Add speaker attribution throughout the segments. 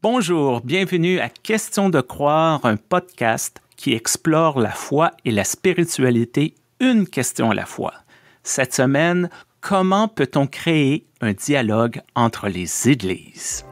Speaker 1: Bonjour, bienvenue à Question de croire, un podcast qui explore la foi et la spiritualité une question à la fois. Cette semaine, comment peut-on créer un dialogue entre les églises?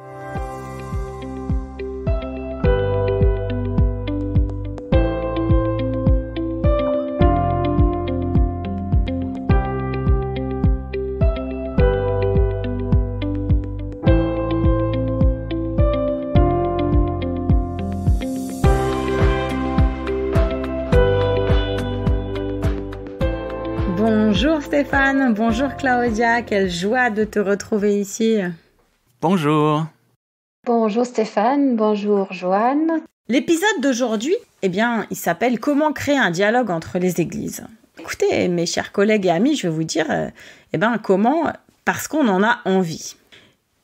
Speaker 2: Bonjour Stéphane, bonjour Claudia, quelle joie de te retrouver ici.
Speaker 1: Bonjour.
Speaker 3: Bonjour Stéphane, bonjour Joanne.
Speaker 2: L'épisode d'aujourd'hui, il s'appelle « Comment créer un dialogue entre les églises ». Écoutez, mes chers collègues et amis, je vais vous dire, comment? Parce qu'on en a envie.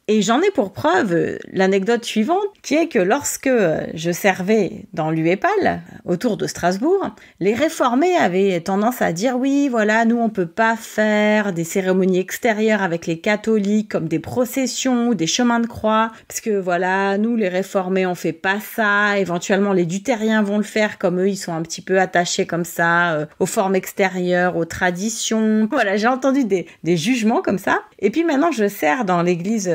Speaker 2: Et j'en ai pour preuve l'anecdote suivante, qui est que lorsque je servais dans l'UEPAL, autour de Strasbourg, les réformés avaient tendance à dire « Oui, voilà, nous on peut pas faire des cérémonies extérieures avec les catholiques, comme des processions ou des chemins de croix, parce que voilà, nous les réformés on fait pas ça, éventuellement les luthériens vont le faire, comme eux ils sont un petit peu attachés comme ça aux formes extérieures, aux traditions. » Voilà, j'ai entendu des jugements comme ça. Et puis maintenant je sers dans l'église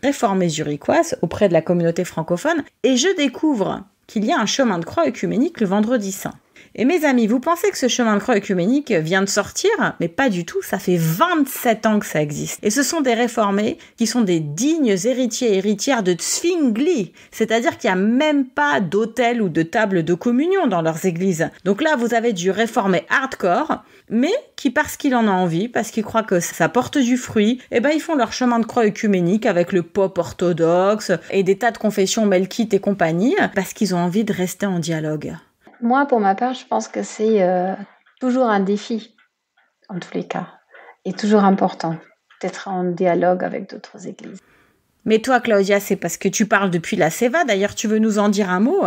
Speaker 2: réformée zurichoise auprès de la communauté francophone et je découvre qu'il y a un chemin de croix œcuménique le vendredi saint. Et mes amis, vous pensez que ce chemin de croix œcuménique vient de sortir? Mais pas du tout, ça fait 27 ans que ça existe. Et ce sont des réformés qui sont des dignes héritiers et héritières de Zwingli, c'est-à-dire qu'il n'y a même pas d'autel ou de table de communion dans leurs églises. Donc là, vous avez du réformé hardcore, mais qui, parce qu'il en a envie, parce qu'il croit que ça porte du fruit, ils font leur chemin de croix œcuménique avec le pope orthodoxe et des tas de confessions melkites et compagnie, parce qu'ils ont envie de rester en dialogue.
Speaker 3: Moi, pour ma part, je pense que c'est toujours un défi, en tous les cas, et toujours important d'être en dialogue avec d'autres églises.
Speaker 2: Mais toi, Claudia, c'est parce que tu parles depuis la Seva. D'ailleurs, tu veux nous en dire un mot?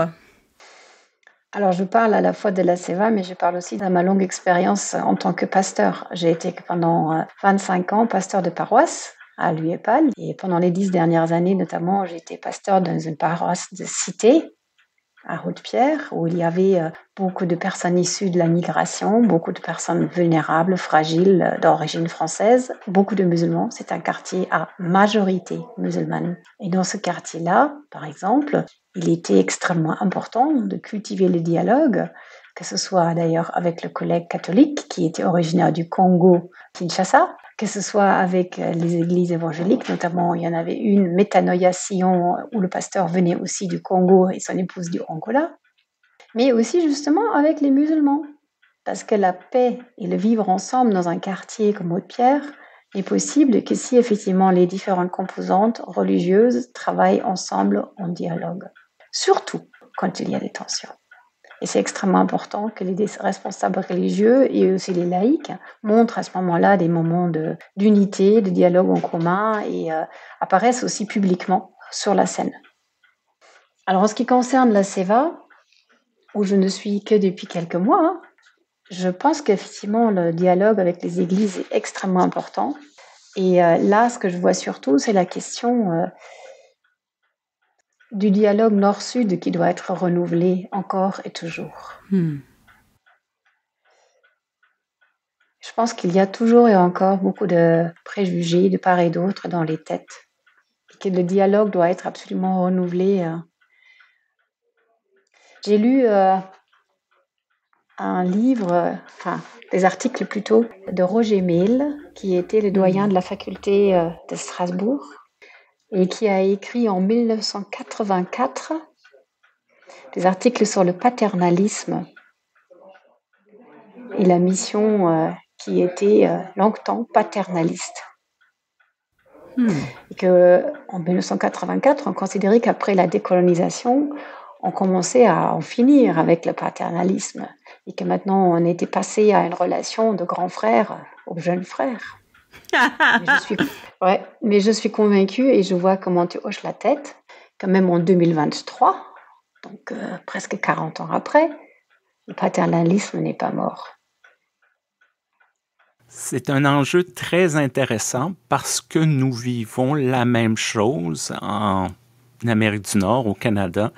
Speaker 3: Alors, je parle à la fois de la Seva, mais je parle aussi de ma longue expérience en tant que pasteur. J'ai été pendant 25 ans pasteur de paroisse à l'UEPAL, et pendant les 10 dernières années, notamment, j'ai été pasteur dans une paroisse de cité, à Haute-Pierre, où il y avait beaucoup de personnes issues de la migration, beaucoup de personnes vulnérables, fragiles, d'origine française, beaucoup de musulmans. C'est un quartier à majorité musulmane. Et dans ce quartier-là, par exemple, il était extrêmement important de cultiver le dialogue, que ce soit d'ailleurs avec le collègue catholique qui était originaire du Congo, Kinshasa, que ce soit avec les églises évangéliques, notamment il y en avait une, Métanoïa Sion, où le pasteur venait aussi du Congo et son épouse du Angola, mais aussi justement avec les musulmans, parce que la paix et le vivre ensemble dans un quartier comme Haute-Pierre n'est possible que si effectivement les différentes composantes religieuses travaillent ensemble en dialogue, surtout quand il y a des tensions. Et c'est extrêmement important que les responsables religieux et aussi les laïcs montrent à ce moment-là des moments d'unité, de dialogue en commun et apparaissent aussi publiquement sur la scène. Alors en ce qui concerne la Seva, où je ne suis que depuis quelques mois, je pense qu'effectivement le dialogue avec les églises est extrêmement important. Et là, ce que je vois surtout, c'est la question du dialogue nord-sud qui doit être renouvelé encore et toujours. Je pense qu'il y a toujours et encore beaucoup de préjugés de part et d'autre dans les têtes et que le dialogue doit être absolument renouvelé. J'ai lu un livre, des articles plutôt, de Roger Mehl, qui était le doyen de la faculté de Strasbourg, et qui a écrit en 1984 des articles sur le paternalisme et la mission qui était longtemps paternaliste. Et qu'en 1984, on considérait qu'après la décolonisation, on commençait à en finir avec le paternalisme et que maintenant on était passé à une relation de grand frère au jeune frère. Mais je suis convaincue et je vois comment tu hoches la tête, quand même en 2023, donc presque 40 ans après, le paternalisme n'est pas mort.
Speaker 1: C'est un enjeu très intéressant parce que nous vivons la même chose en Amérique du Nord, au Canada,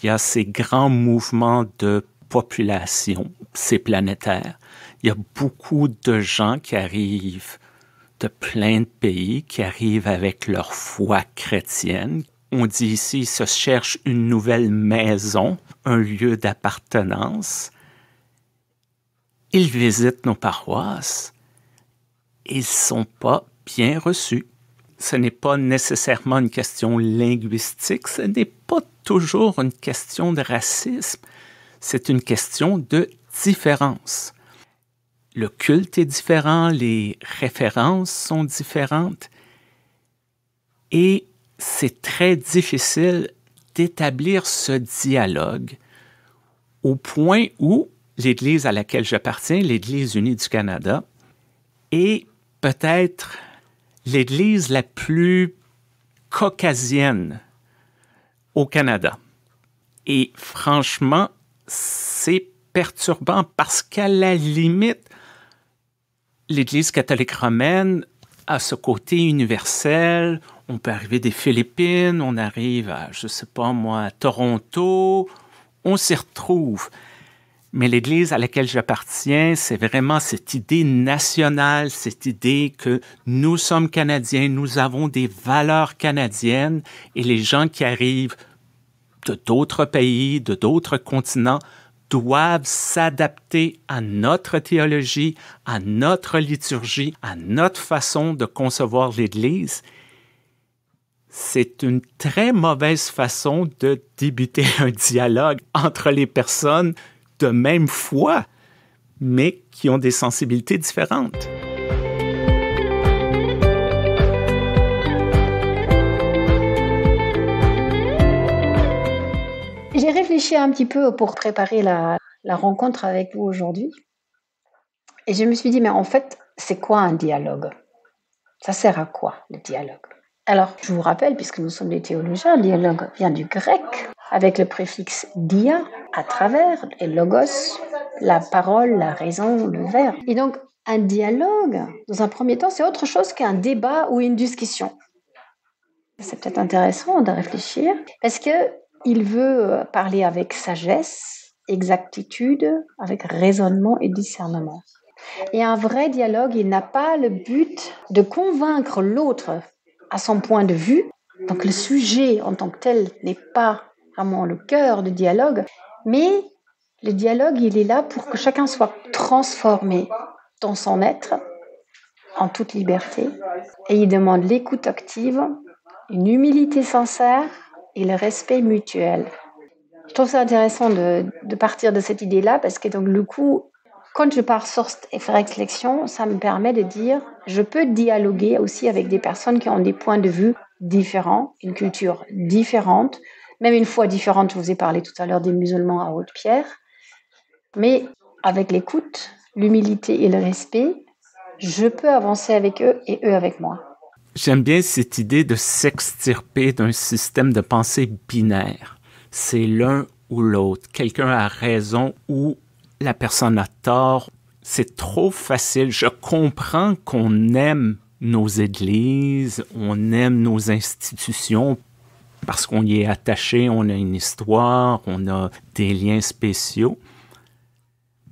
Speaker 1: il y a ces grands mouvements de population, c'est planétaire. Il y a beaucoup de gens qui arrivent de plein de pays, qui arrivent avec leur foi chrétienne. On dit ici, ils se cherchent une nouvelle maison, un lieu d'appartenance. Ils visitent nos paroisses. Ils ne sont pas bien reçus. Ce n'est pas nécessairement une question linguistique, ce n'est pas toujours une question de racisme, c'est une question de différence. Le culte est différent, les références sont différentes et c'est très difficile d'établir ce dialogue au point où l'Église à laquelle j'appartiens, l'Église unie du Canada, est peut-être l'Église la plus caucasienne au Canada. Et franchement, c'est perturbant parce qu'à la limite, l'Église catholique romaine a ce côté universel. On peut arriver des Philippines, on arrive à, je sais pas moi, à Toronto, on s'y retrouve. Mais l'Église à laquelle j'appartiens, c'est vraiment cette idée nationale, cette idée que nous sommes Canadiens, nous avons des valeurs canadiennes et les gens qui arrivent de d'autres pays, de d'autres continents, doivent s'adapter à notre théologie, à notre liturgie, à notre façon de concevoir l'Église. C'est une très mauvaise façon de débuter un dialogue entre les personnes de même foi, mais qui ont des sensibilités différentes.
Speaker 3: J'ai réfléchi un petit peu pour préparer la rencontre avec vous aujourd'hui. Et je me suis dit, mais en fait, c'est quoi un dialogue? Ça sert à quoi, le dialogue? Alors, je vous rappelle, puisque nous sommes des théologiens, le dialogue vient du grec, avec le préfixe dia, à travers, et logos, la parole, la raison, le verbe. Et donc, un dialogue, dans un premier temps, c'est autre chose qu'un débat ou une discussion. C'est peut-être intéressant de réfléchir, parce qu'il veut parler avec sagesse, exactitude, avec raisonnement et discernement. Et un vrai dialogue, il n'a pas le but de convaincre l'autre à son point de vue. Donc le sujet en tant que tel n'est pas vraiment le cœur du dialogue, mais le dialogue, il est là pour que chacun soit transformé dans son être, en toute liberté. Et il demande l'écoute active, une humilité sincère et le respect mutuel. Je trouve ça intéressant de partir de cette idée-là, parce que donc le coup, quand je pars sur cette réflexion, ça me permet de dire, je peux dialoguer aussi avec des personnes qui ont des points de vue différents, une culture différente, même une foi différente. Je vous ai parlé tout à l'heure des musulmans à Haute-Pierre, mais avec l'écoute, l'humilité et le respect, je peux avancer avec eux et eux avec moi.
Speaker 1: J'aime bien cette idée de s'extirper d'un système de pensée binaire. C'est l'un ou l'autre. Quelqu'un a raison ou la personne a tort. C'est trop facile. Je comprends qu'on aime nos églises, on aime nos institutions parce qu'on y est attaché, on a une histoire, on a des liens spéciaux.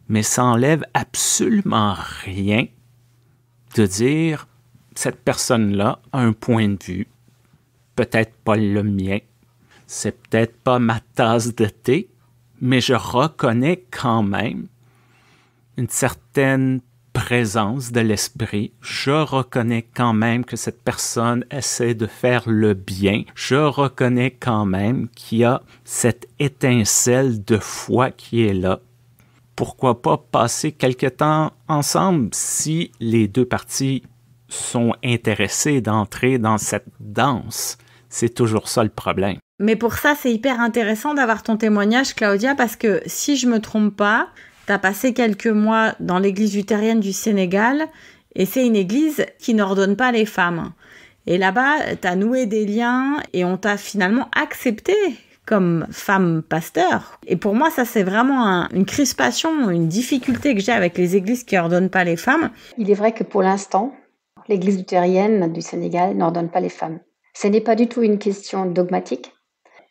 Speaker 1: Mais ça n'enlève absolument rien de dire cette personne-là a un point de vue, peut-être pas le mien, c'est peut-être pas ma tasse de thé, mais je reconnais quand même une certaine présence de l'esprit. Je reconnais quand même que cette personne essaie de faire le bien. Je reconnais quand même qu'il y a cette étincelle de foi qui est là. Pourquoi pas passer quelque temps ensemble si les deux parties sont intéressées d'entrer dans cette danse? C'est toujours ça le problème.
Speaker 2: Mais pour ça, c'est hyper intéressant d'avoir ton témoignage, Claudia, parce que si je me trompe pas, tu as passé quelques mois dans l'église luthérienne du Sénégal et c'est une église qui n'ordonne pas les femmes. Et là-bas, tu as noué des liens et on t'a finalement accepté comme femme pasteur. Et pour moi, ça, c'est vraiment une crispation, une difficulté que j'ai avec les églises qui n'ordonnent pas les femmes.
Speaker 3: Il est vrai que pour l'instant, l'église luthérienne du Sénégal n'ordonne pas les femmes. Ce n'est pas du tout une question dogmatique,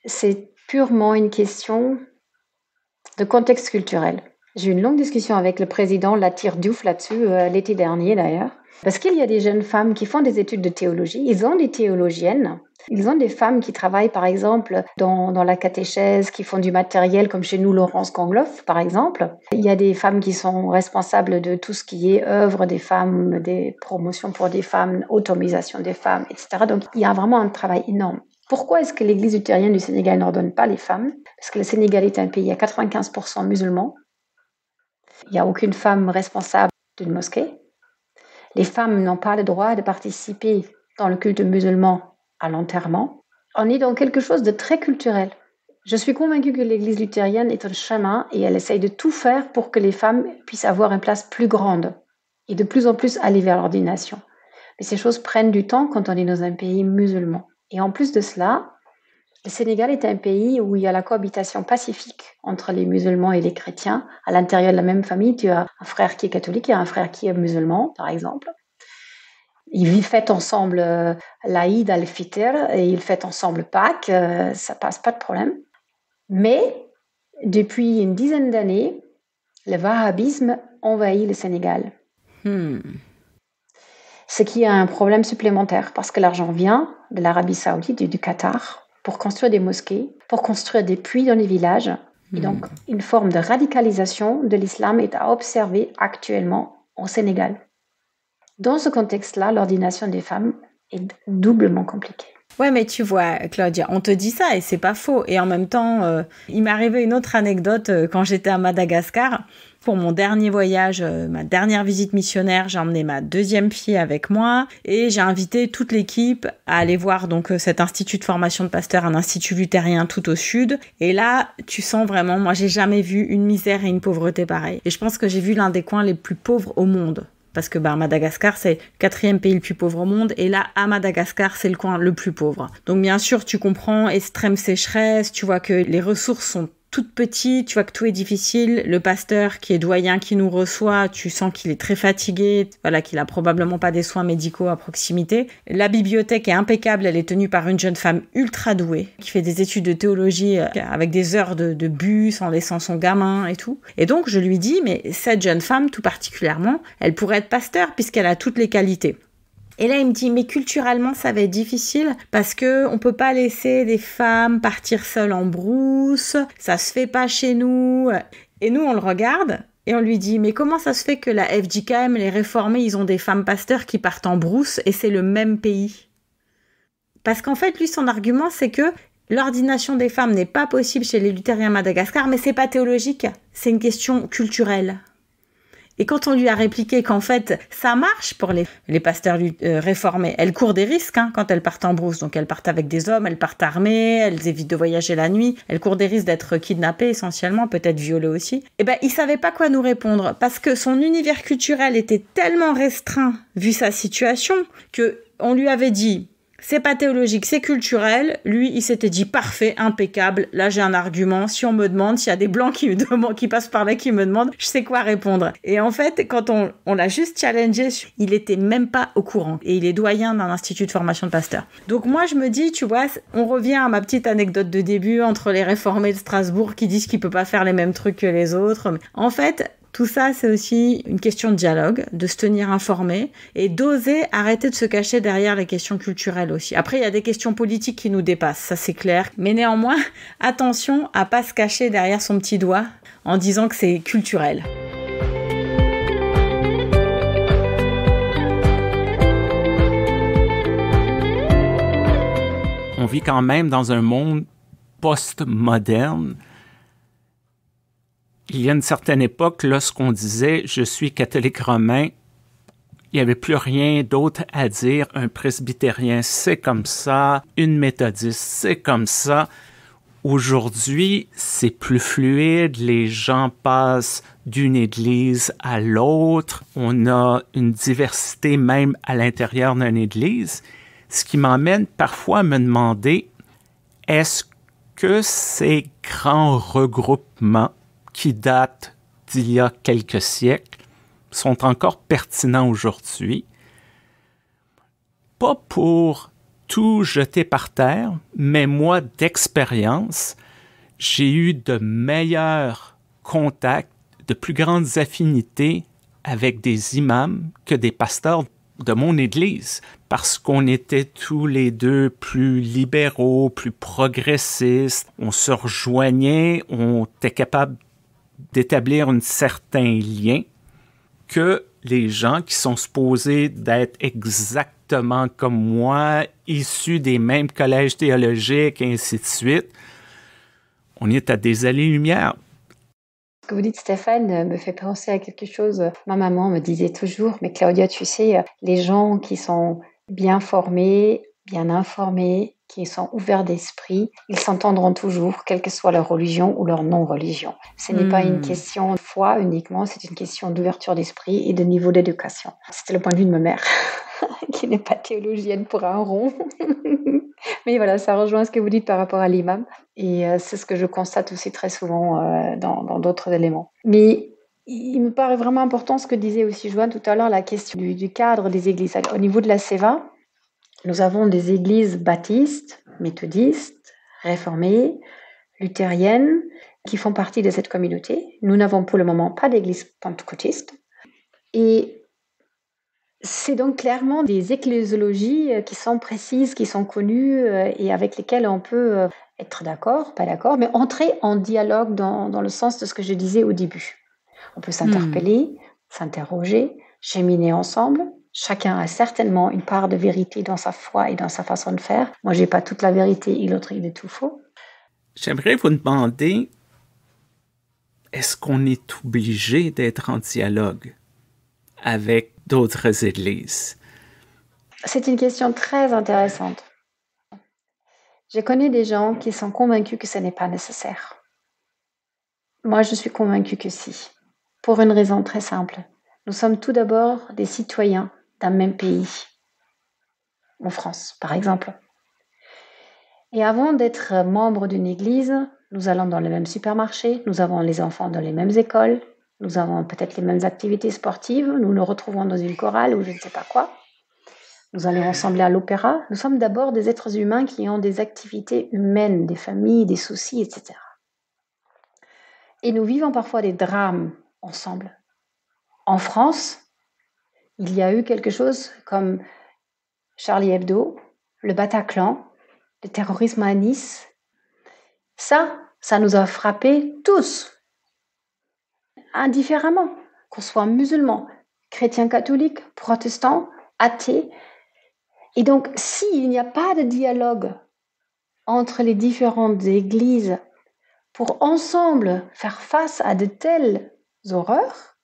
Speaker 3: c'est purement une question de contexte culturel. J'ai eu une longue discussion avec le président Latyr Diouf là-dessus, l'été dernier d'ailleurs, parce qu'il y a des jeunes femmes qui font des études de théologie, ils ont des théologiennes, ils ont des femmes qui travaillent par exemple dans la catéchèse, qui font du matériel comme chez nous Laurence Gangloff par exemple. Il y a des femmes qui sont responsables de tout ce qui est œuvre des femmes, des promotions pour des femmes, automisation des femmes, etc. Donc il y a vraiment un travail énorme. Pourquoi est-ce que l'Église luthérienne du Sénégal n'ordonne pas les femmes? Parce que le Sénégal est un pays à 95% musulmans. Il n'y a aucune femme responsable d'une mosquée. Les femmes n'ont pas le droit de participer dans le culte musulman à l'enterrement. On est dans quelque chose de très culturel. Je suis convaincue que l'Église luthérienne est un chemin et elle essaye de tout faire pour que les femmes puissent avoir une place plus grande et de plus en plus aller vers l'ordination. Mais ces choses prennent du temps quand on est dans un pays musulman. Et en plus de cela, le Sénégal est un pays où il y a la cohabitation pacifique entre les musulmans et les chrétiens. À l'intérieur de la même famille, tu as un frère qui est catholique et un frère qui est musulman, par exemple. Ils fêtent ensemble l'Aïd al-Fitr et ils fêtent ensemble Pâques, ça passe pas de problème. Mais depuis une dizaine d'années, le wahhabisme envahit le Sénégal. Ce qui est un problème supplémentaire parce que l'argent vient de l'Arabie Saoudite et du Qatar pour construire des mosquées, pour construire des puits dans les villages. Et donc, une forme de radicalisation de l'islam est à observer actuellement au Sénégal. Dans ce contexte-là, l'ordination des femmes est doublement compliquée.
Speaker 2: Ouais, mais tu vois, Claudia, on te dit ça et c'est pas faux. Et en même temps, il m'est arrivé une autre anecdote quand j'étais à Madagascar. Pour mon dernier voyage, ma dernière visite missionnaire, j'ai emmené ma deuxième fille avec moi et j'ai invité toute l'équipe à aller voir donc cet institut de formation de pasteur, un institut luthérien tout au sud. Et là, tu sens vraiment, moi j'ai jamais vu une misère et une pauvreté pareille. Et je pense que j'ai vu l'un des coins les plus pauvres au monde. Parce que Madagascar, c'est le 4e pays le plus pauvre au monde. Et là, à Madagascar, c'est le coin le plus pauvre. Donc bien sûr, tu comprends, extrême sécheresse, tu vois que les ressources sont toutes petites, tu vois que tout est difficile. Le pasteur qui est doyen, qui nous reçoit, tu sens qu'il est très fatigué, voilà, qu'il a probablement pas des soins médicaux à proximité. La bibliothèque est impeccable, elle est tenue par une jeune femme ultra douée, qui fait des études de théologie avec des heures de bus, en laissant son gamin et tout. Et donc, je lui dis, mais cette jeune femme, tout particulièrement, elle pourrait être pasteur puisqu'elle a toutes les qualités. Et là, il me dit, mais culturellement, ça va être difficile parce que on peut pas laisser des femmes partir seules en brousse. Ça se fait pas chez nous. Et nous, on le regarde et on lui dit, mais comment ça se fait que la FJKM, les réformés, ils ont des femmes pasteurs qui partent en brousse et c'est le même pays? Parce qu'en fait, lui, son argument, c'est que l'ordination des femmes n'est pas possible chez les luthériens à Madagascar, mais c'est pas théologique. C'est une question culturelle. Et quand on lui a répliqué qu'en fait, ça marche pour les pasteurs réformés, elles courent des risques quand elles partent en brousse. Donc elles partent avec des hommes, elles partent armées, elles évitent de voyager la nuit, elles courent des risques d'être kidnappées essentiellement, peut-être violées aussi. Et il savait pas quoi nous répondre parce que son univers culturel était tellement restreint vu sa situation que on lui avait dit c'est pas théologique, c'est culturel. Lui, il s'était dit parfait, impeccable. Là, j'ai un argument. Si on me demande, s'il y a des blancs qui passent par là, qui me demandent, je sais quoi répondre. Et en fait, quand on l'a juste challengé, il était même pas au courant. Et il est doyen d'un institut de formation de pasteur. Donc moi, je me dis, tu vois, on revient à ma petite anecdote de début entre les réformés de Strasbourg qui disent qu'il peut pas faire les mêmes trucs que les autres. En fait, tout ça, c'est aussi une question de dialogue, de se tenir informé et d'oser arrêter de se cacher derrière les questions culturelles aussi. Après, il y a des questions politiques qui nous dépassent, ça c'est clair. Mais néanmoins, attention à pas se cacher derrière son petit doigt en disant que c'est culturel.
Speaker 1: On vit quand même dans un monde post-moderne. Il y a une certaine époque, lorsqu'on disait « je suis catholique romain », il n'y avait plus rien d'autre à dire. Un presbytérien, c'est comme ça. Une méthodiste, c'est comme ça. Aujourd'hui, c'est plus fluide. Les gens passent d'une église à l'autre. On a une diversité même à l'intérieur d'une église. Ce qui m'emmène parfois à me demander, est-ce que ces grands regroupements qui datent d'il y a quelques siècles, sont encore pertinents aujourd'hui, pas pour tout jeter par terre, mais moi, d'expérience, j'ai eu de meilleurs contacts, de plus grandes affinités avec des imams que des pasteurs de mon église, parce qu'on était tous les deux plus libéraux, plus progressistes, on se rejoignait, on était capable d'établir un certain lien que les gens qui sont supposés d'être exactement comme moi, issus des mêmes collèges théologiques, et ainsi de suite, on est à des années-lumière.
Speaker 3: Ce que vous dites, Stéphane, me fait penser à quelque chose. Ma maman me disait toujours, mais Claudia, tu sais, les gens qui sont bien formés, bien informés, qui sont ouverts d'esprit, ils s'entendront toujours, quelle que soit leur religion ou leur non-religion. Ce n'est pas une question de foi uniquement, c'est une question d'ouverture d'esprit et de niveau d'éducation. C'était le point de vue de ma mère, qui n'est pas théologienne pour un rond. Mais voilà, ça rejoint ce que vous dites par rapport à l'imam. Et c'est ce que je constate aussi très souvent dans d'autres éléments. Mais il me paraît vraiment important ce que disait aussi Joanne tout à l'heure, la question du cadre des églises. Alors, au niveau de la CEVA, nous avons des églises baptistes, méthodistes, réformées, luthériennes, qui font partie de cette communauté. Nous n'avons pour le moment pas d'église pentecôtiste. Et c'est donc clairement des ecclésiologies qui sont précises, qui sont connues et avec lesquelles on peut être d'accord, pas d'accord, mais entrer en dialogue dans le sens de ce que je disais au début. On peut s'interpeller, s'interroger, cheminer ensemble. Chacun a certainement une part de vérité dans sa foi et dans sa façon de faire. Moi, je n'ai pas toute la vérité et l'autre, il est tout faux.
Speaker 1: J'aimerais vous demander, est-ce qu'on est obligé d'être en dialogue avec d'autres églises?
Speaker 3: C'est une question très intéressante. Je connais des gens qui sont convaincus que ce n'est pas nécessaire. Moi, je suis convaincue que si, pour une raison très simple. Nous sommes tout d'abord des citoyens d'un même pays, en France, par exemple. Et avant d'être membres d'une église, nous allons dans les mêmes supermarchés, nous avons les enfants dans les mêmes écoles, nous avons peut-être les mêmes activités sportives, nous nous retrouvons dans une chorale ou je ne sais pas quoi. Nous allons ensemble à l'opéra. Nous sommes d'abord des êtres humains qui ont des activités humaines, des familles, des soucis, etc. Et nous vivons parfois des drames ensemble. En France, il y a eu quelque chose comme Charlie Hebdo, le Bataclan, le terrorisme à Nice. Ça nous a frappés tous, indifféremment, qu'on soit musulman, chrétien catholique, protestant, athée. Et donc, s'il n'y a pas de dialogue entre les différentes églises pour ensemble faire face à de telles horreurs,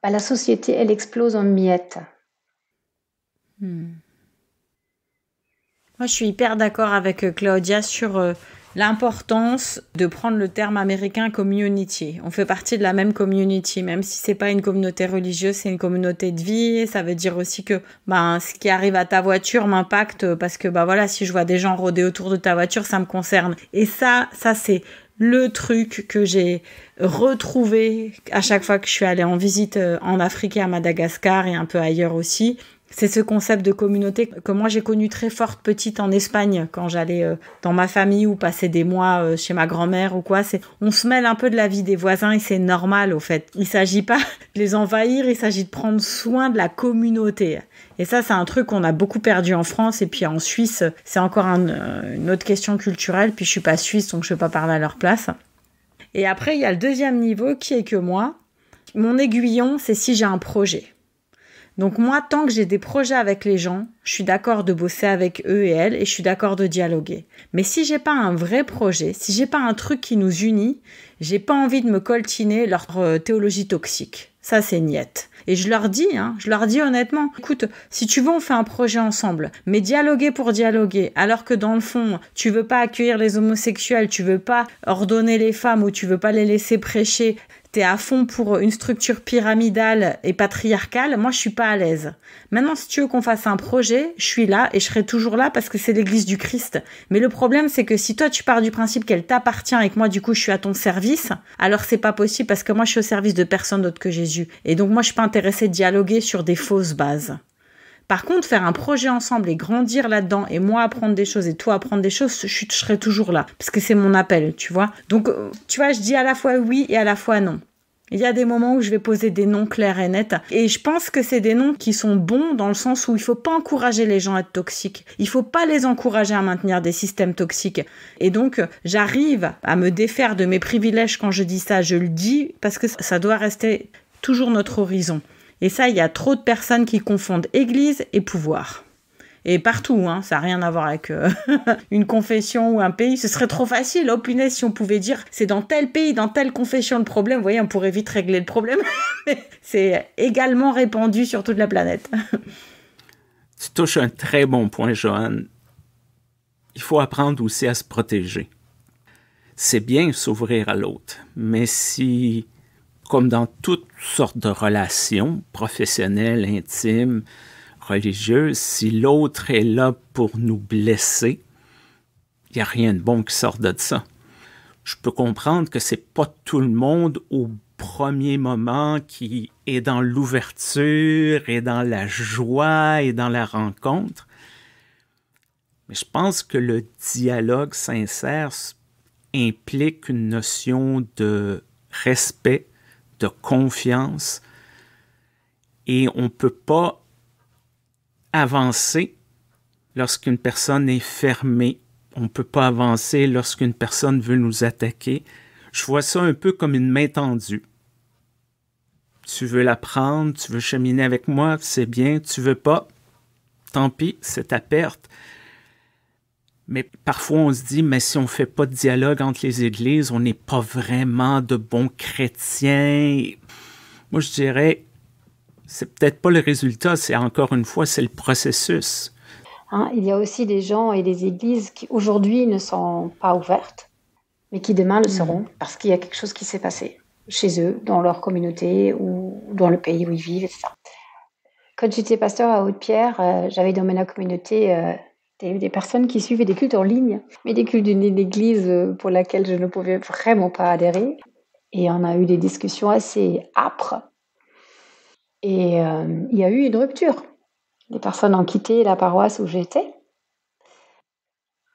Speaker 3: la société, elle explose en miettes.
Speaker 2: Moi, je suis hyper d'accord avec Claudia sur l'importance de prendre le terme américain community. On fait partie de la même community, même si c'est pas une communauté religieuse, c'est une communauté de vie. Ça veut dire aussi que ce qui arrive à ta voiture m'impacte parce que voilà, si je vois des gens rôder autour de ta voiture, ça me concerne. Et ça c'est le truc que j'ai retrouvé à chaque fois que je suis allée en visite en Afrique et à Madagascar et un peu ailleurs aussi. C'est ce concept de communauté que moi j'ai connu très forte petite en Espagne quand j'allais dans ma famille ou passer des mois chez ma grand-mère ou quoi. On se mêle un peu de la vie des voisins et c'est normal au fait. Il s'agit pas de les envahir, il s'agit de prendre soin de la communauté. Et ça, c'est un truc qu'on a beaucoup perdu en France et puis en Suisse, c'est encore une autre question culturelle. Puis je suis pas suisse donc je vais pas parler à leur place. Et après, il y a le deuxième niveau qui est que moi, mon aiguillon, c'est si j'ai un projet. Donc moi, tant que j'ai des projets avec les gens, je suis d'accord de bosser avec eux et elles et je suis d'accord de dialoguer. Mais si j'ai pas un vrai projet, si j'ai pas un truc qui nous unit, j'ai pas envie de me coltiner leur théologie toxique. Ça, c'est niette. Et je leur dis honnêtement, écoute, si tu veux, on fait un projet ensemble. Mais dialoguer pour dialoguer, alors que dans le fond, tu veux pas accueillir les homosexuels, tu veux pas ordonner les femmes ou tu veux pas les laisser prêcher, t'es à fond pour une structure pyramidale et patriarcale, moi je suis pas à l'aise. Maintenant, si tu veux qu'on fasse un projet, je suis là et je serai toujours là parce que c'est l'église du Christ. Mais le problème, c'est que si toi tu pars du principe qu'elle t'appartient et que moi du coup je suis à ton service, alors c'est pas possible parce que moi je suis au service de personne d'autre que Jésus. Et donc moi je suis pas intéressée de dialoguer sur des fausses bases. Par contre, faire un projet ensemble et grandir là-dedans, et moi apprendre des choses et toi apprendre des choses, je serai toujours là, parce que c'est mon appel, tu vois. Donc, tu vois, je dis à la fois oui et à la fois non. Il y a des moments où je vais poser des noms clairs et nets. Et je pense que c'est des noms qui sont bons dans le sens où il faut pas encourager les gens à être toxiques. Il faut pas les encourager à maintenir des systèmes toxiques. Et donc, j'arrive à me défaire de mes privilèges quand je dis ça. Je le dis parce que ça doit rester toujours notre horizon. Et ça, il y a trop de personnes qui confondent église et pouvoir. Et partout, hein, ça n'a rien à voir avec une confession ou un pays. Ce serait trop facile. Oh punaise, si on pouvait dire c'est dans tel pays, dans telle confession le problème, vous voyez, on pourrait vite régler le problème. C'est également répandu sur toute la planète.
Speaker 1: Tu touches un très bon point, Joanne. Il faut apprendre aussi à se protéger. C'est bien s'ouvrir à l'autre, mais si, comme dans toutes sortes de relations, professionnelles, intimes, religieuse, si l'autre est là pour nous blesser, il n'y a rien de bon qui sort de ça. Je peux comprendre que c'est pas tout le monde au premier moment qui est dans l'ouverture et dans la joie et dans la rencontre. Mais je pense que le dialogue sincère implique une notion de respect, de confiance, et on ne peut pas avancer lorsqu'une personne est fermée. On ne peut pas avancer lorsqu'une personne veut nous attaquer. Je vois ça un peu comme une main tendue. Tu veux la prendre, tu veux cheminer avec moi, c'est bien. Tu veux pas, tant pis, c'est ta perte. Mais parfois on se dit, mais si on ne fait pas de dialogue entre les églises, on n'est pas vraiment de bons chrétiens. Moi, je dirais, c'est peut-être pas le résultat, c'est encore une fois, c'est le processus.
Speaker 3: Il y a aussi des gens et des églises qui aujourd'hui ne sont pas ouvertes, mais qui demain le seront, parce qu'il y a quelque chose qui s'est passé chez eux, dans leur communauté ou dans le pays où ils vivent, etc. Quand j'étais pasteur à Haute-Pierre, j'avais dans ma communauté des personnes qui suivaient des cultes en ligne, mais des cultes d'une église pour laquelle je ne pouvais vraiment pas adhérer. Et on a eu des discussions assez âpres. Et il y a eu une rupture. Les personnes ont quitté la paroisse où j'étais.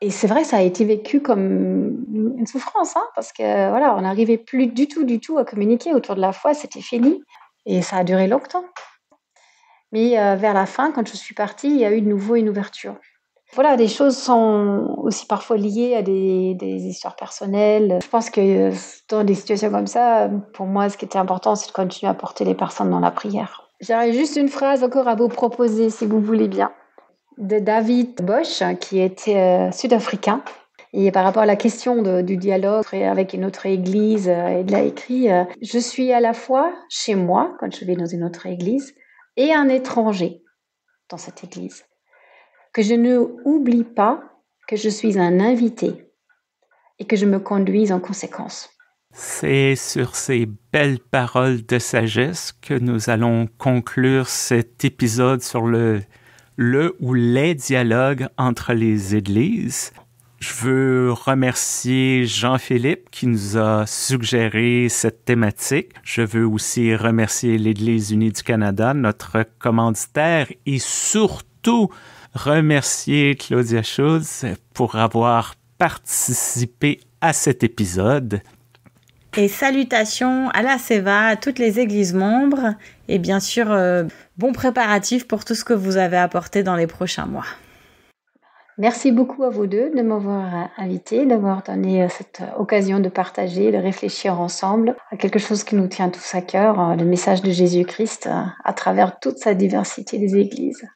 Speaker 3: Et c'est vrai, ça a été vécu comme une souffrance, parce que voilà, on n'arrivait plus du tout à communiquer autour de la foi, c'était fini. Et ça a duré longtemps. Mais vers la fin, quand je suis partie, il y a eu de nouveau une ouverture. Voilà, des choses sont aussi parfois liées à des histoires personnelles. Je pense que dans des situations comme ça, pour moi, ce qui était important, c'est de continuer à porter les personnes dans la prière. J'aurais juste une phrase encore à vous proposer, si vous voulez bien, de David Bosch, qui était sud-africain. Et par rapport à la question du dialogue avec une autre église, il a écrit « Je suis à la fois chez moi, quand je vais dans une autre église, et un étranger dans cette église. Que je ne oublie pas que je suis un invité et que je me conduise en conséquence. »
Speaker 1: C'est sur ces belles paroles de sagesse que nous allons conclure cet épisode sur le ou les dialogues entre les églises. Je veux remercier Jean-Philippe qui nous a suggéré cette thématique. Je veux aussi remercier l'Église unie du Canada, notre commanditaire, et surtout remercier Claudia Schultz pour avoir participé à cet épisode.
Speaker 2: Et salutations à la Seva, à toutes les églises membres et bien sûr, bon préparatif pour tout ce que vous avez apporté dans les prochains mois.
Speaker 3: Merci beaucoup à vous deux de m'avoir invité, d'avoir donné cette occasion de partager, de réfléchir ensemble à quelque chose qui nous tient tous à cœur, le message de Jésus-Christ à travers toute sa diversité des églises.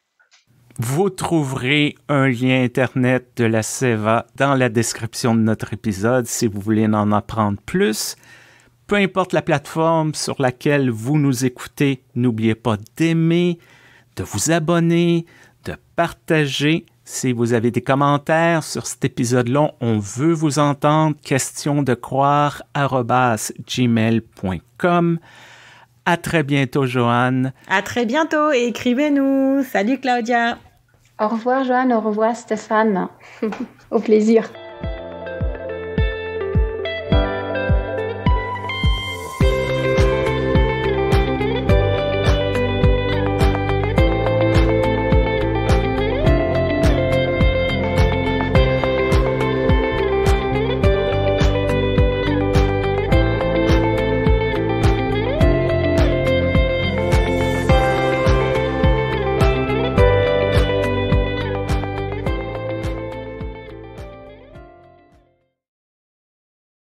Speaker 1: Vous trouverez un lien Internet de la Seva dans la description de notre épisode si vous voulez en apprendre plus. Peu importe la plateforme sur laquelle vous nous écoutez, n'oubliez pas d'aimer, de vous abonner, de partager. Si vous avez des commentaires sur cet épisode-là, on veut vous entendre. questiondecroire@gmail.com. À très bientôt, Joanne.
Speaker 2: À très bientôt et écrivez-nous. Salut, Claudia.
Speaker 3: Au revoir, Joanne. Au revoir, Stéphane. Au plaisir.